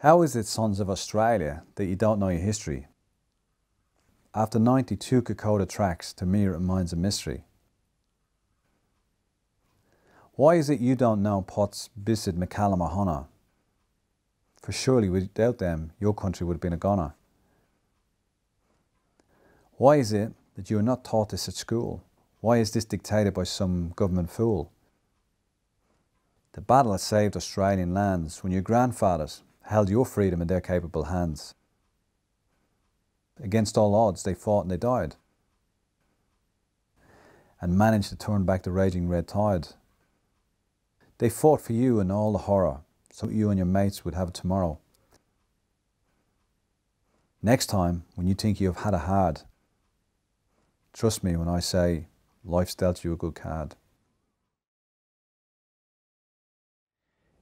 How is it, sons of Australia, that you don't know your history? After 92 Kokoda tracks, to me it remains a mystery. Why is it you don't know Potts, Bissett, McCallum or Honna? For surely without them, your country would have been a goner. Why is it that you are not taught this at school? Why is this dictated by some government fool? The battle that saved Australian lands when your grandfathers held your freedom in their capable hands. Against all odds, they fought and they died, and managed to turn back the raging red tide. They fought for you and all the horror, so you and your mates would have it tomorrow. Next time, when you think you have had it hard, trust me when I say life's dealt you a good card.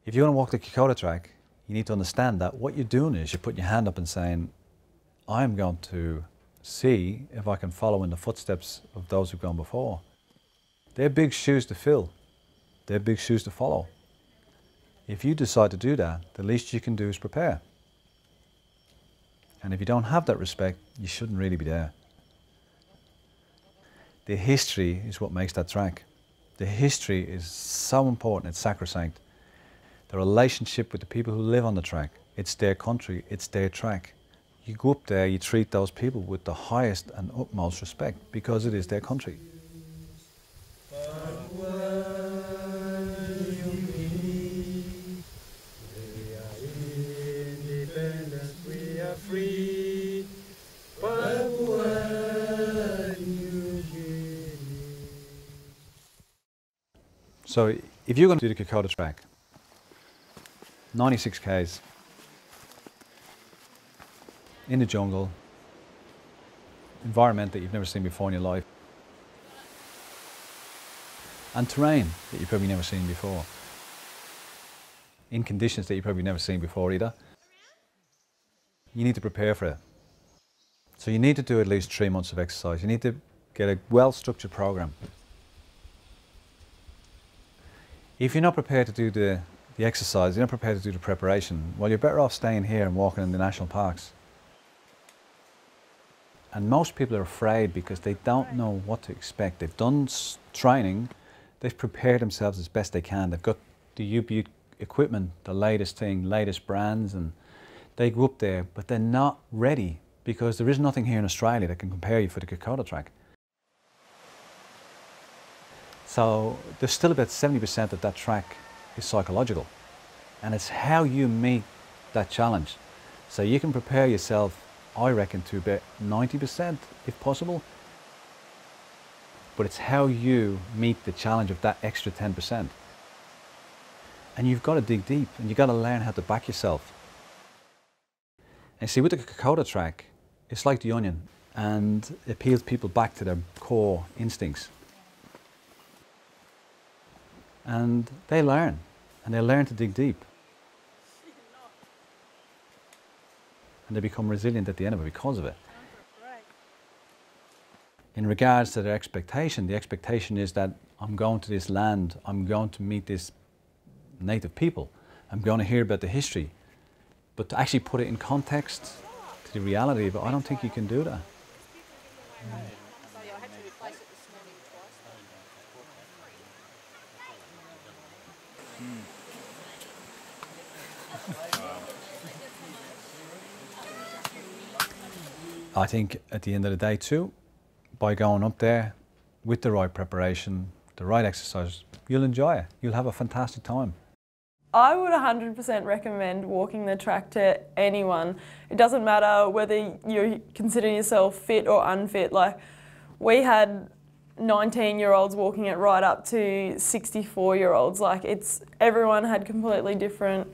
If you want to walk the Kokoda track, you need to understand that what you're doing is you're putting your hand up and saying, I'm going to see if I can follow in the footsteps of those who've gone before. They're big shoes to fill. They're big shoes to follow. If you decide to do that, the least you can do is prepare. And if you don't have that respect, you shouldn't really be there. The history is what makes that track. The history is so important, it's sacrosanct. The relationship with the people who live on the track, it's their country, it's their track. You go up there, you treat those people with the highest and utmost respect because it is their country. So if you're going to do the Kokoda track, 96 k's in the jungle, environment that you've never seen before in your life, and terrain that you've probably never seen before, in conditions that you've probably never seen before either, you need to prepare for it. So you need to do at least 3 months of exercise. You need to get a well-structured program. If you're not prepared to do the exercise, you're not prepared to do the preparation, well, you're better off staying here and walking in the national parks. And most people are afraid because they don't know what to expect. They've done training, they've prepared themselves as best they can. They've got the UB equipment, the latest thing, latest brands, and they go up there, but they're not ready because there is nothing here in Australia that can compare you for the Kokoda track. So there's still about 70% of that track is psychological, and it's how you meet that challenge. So you can prepare yourself, I reckon, to about 90% if possible, but it's how you meet the challenge of that extra 10%. And you've got to dig deep, and you've got to learn how to back yourself. And see, with the Kokoda track, it's like the onion, and it peels people back to their core instincts. And they learn to dig deep. And they become resilient at the end of it because of it. In regards to their expectation, the expectation is that I'm going to this land, I'm going to meet this native people, I'm going to hear about the history. But to actually put it in context to the reality of it, I don't think you can do that. I think at the end of the day too, by going up there with the right preparation, the right exercise, you'll enjoy it. You'll have a fantastic time. I would 100% recommend walking the track to anyone. It doesn't matter whether you consider yourself fit or unfit. Like, we had 19-year-olds walking it right up to 64-year-olds. Like, everyone had completely different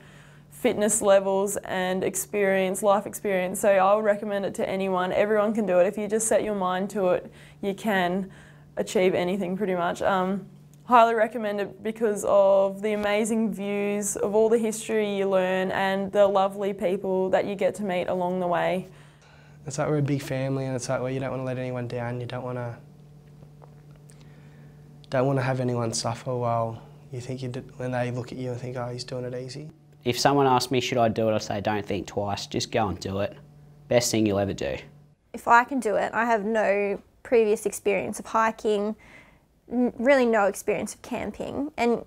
fitness levels and experience, life experience. So I would recommend it to anyone. Everyone can do it. If you just set your mind to it, you can achieve anything pretty much. Highly recommend it because of the amazing views, of all the history you learn and the lovely people that you get to meet along the way. It's like we're a big family, and it's like, well, you don't want to let anyone down. You don't want to have anyone suffer while you think when they look at you and think, oh, he's doing it easy. If someone asks me, should I do it, I say, don't think twice, just go and do it. Best thing you'll ever do. If I can do it, I have no previous experience of hiking, really no experience of camping, and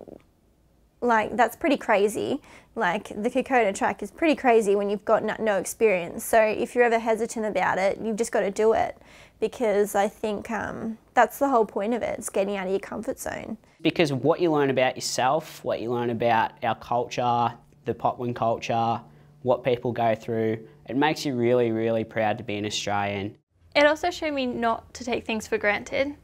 like that's pretty crazy. Like the Kokoda track is pretty crazy when you've got no experience. So if you're ever hesitant about it, you've just got to do it, because I think that's the whole point of it. It's getting out of your comfort zone. Because what you learn about yourself, what you learn about our culture, the Potwin culture, what people go through, it makes you really, really proud to be an Australian. It also showed me not to take things for granted.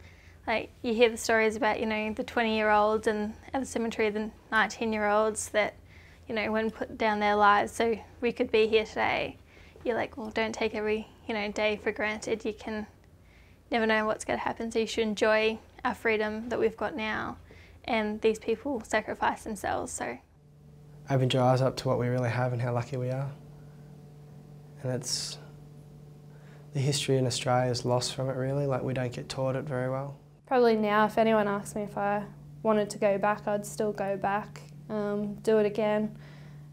Like, you hear the stories about, you know, the 20-year-olds and at the cemetery, the 19-year-olds that, you know, wouldn't put down their lives so we could be here today. You're like, well, don't take every, you know, day for granted. You can never know what's going to happen, so you should enjoy our freedom that we've got now. And these people sacrifice themselves, so. Open your eyes up to what we really have and how lucky we are. And it's, the history in Australia is lost from it really, like we don't get taught it very well. Probably now, if anyone asked me if I wanted to go back, I'd still go back, do it again.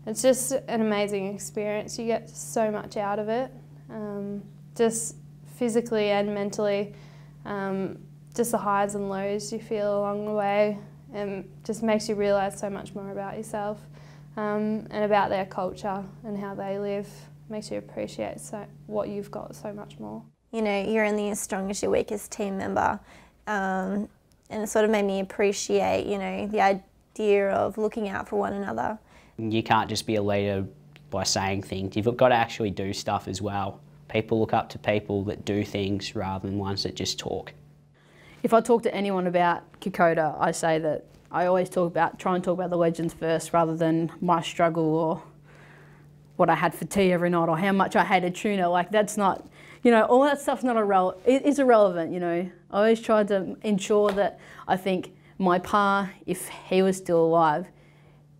It's just an amazing experience. You get so much out of it, just physically and mentally, just the highs and lows you feel along the way, and just makes you realise so much more about yourself and about their culture and how they live. Makes you appreciate what you've got so much more. You know, you're only as strong as your weakest team member, and it sort of made me appreciate, you know, the idea of looking out for one another. You can't just be a leader by saying things. You've got to actually do stuff as well. People look up to people that do things rather than ones that just talk. If I talk to anyone about Kokoda, I say that I always try and talk about the legends first rather than my struggle or what I had for tea every night or how much I hated tuna. Like, that's not, you know, all that stuff's not it is irrelevant, you know. I always tried to ensure that I think my pa, if he was still alive,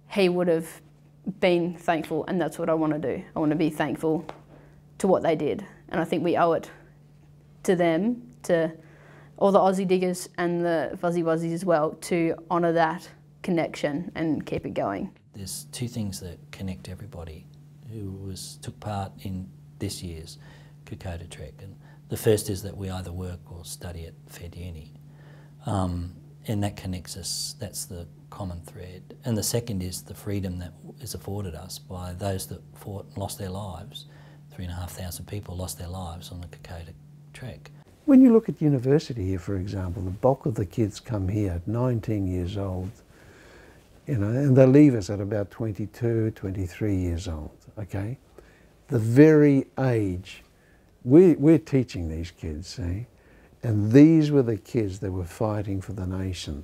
he would have been thankful, and that's what I want to do. I want to be thankful to what they did, and I think we owe it to them, to all the Aussie diggers and the Fuzzy Wuzzies as well, to honour that connection and keep it going. There's two things that connect everybody who took part in this year's Kokoda Trek. And the first is that we either work or study at Fed Uni. And that connects us, that's the common thread. And the second is the freedom that is afforded us by those that fought and lost their lives. 3,500 people lost their lives on the Kokoda Trek. When you look at university here, for example, the bulk of the kids come here at 19 years old, you know, and they leave us at about 22, 23 years old, okay? The very age, we're teaching these kids, see? And these were the kids that were fighting for the nation.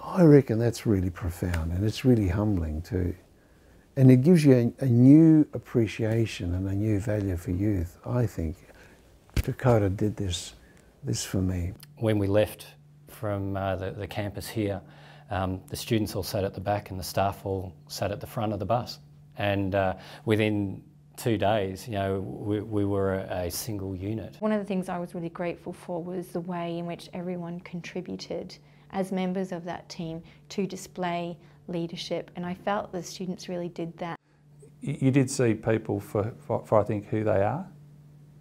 I reckon that's really profound, and it's really humbling too. And it gives you a new appreciation and a new value for youth, I think. Kokoda did this for me. When we left from the campus here, the students all sat at the back and the staff all sat at the front of the bus. And within 2 days, you know, we were a single unit. One of the things I was really grateful for was the way in which everyone contributed as members of that team to display leadership, and I felt the students really did that. You did see people for I think who they are,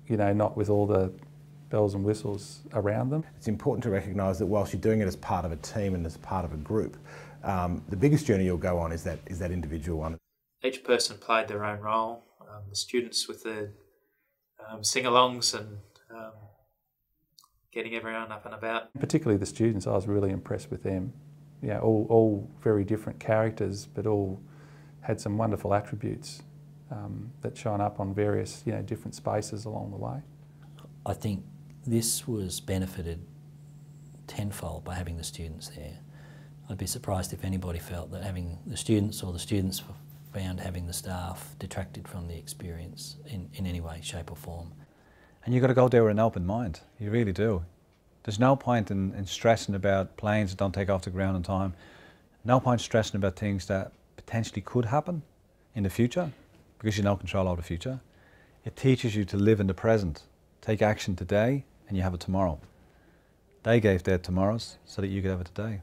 you know, not with all the bells and whistles around them. It's important to recognise that whilst you're doing it as part of a team and as part of a group, the biggest journey you'll go on is that individual one. Each person played their own role. The students with their sing-alongs and getting everyone up and about. Particularly the students, I was really impressed with them. You know, all very different characters, but all had some wonderful attributes that shine up on various, you know, different spaces along the way. I think this was benefited tenfold by having the students there. I'd be surprised if anybody felt that having the students or the students found having the staff detracted from the experience in any way, shape or form. And you've got to go there with an open mind, you really do. There's no point in stressing about planes that don't take off the ground on time. No point stressing about things that potentially could happen in the future, because you have no control over the future. It teaches you to live in the present, take action today, and you have it tomorrow. They gave their tomorrows so that you could have it today.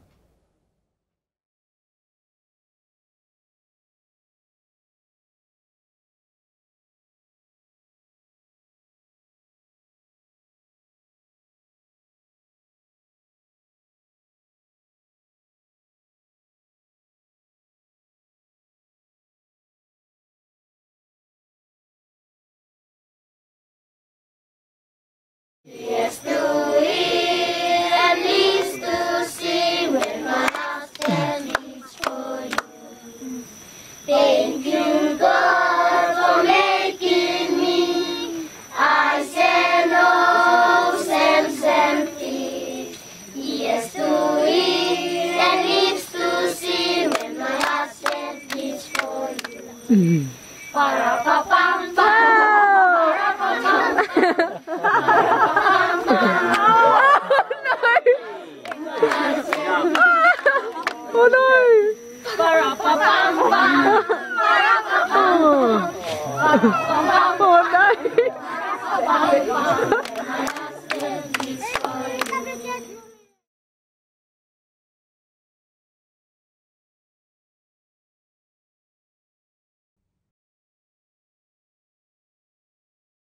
Oh no! Oh no!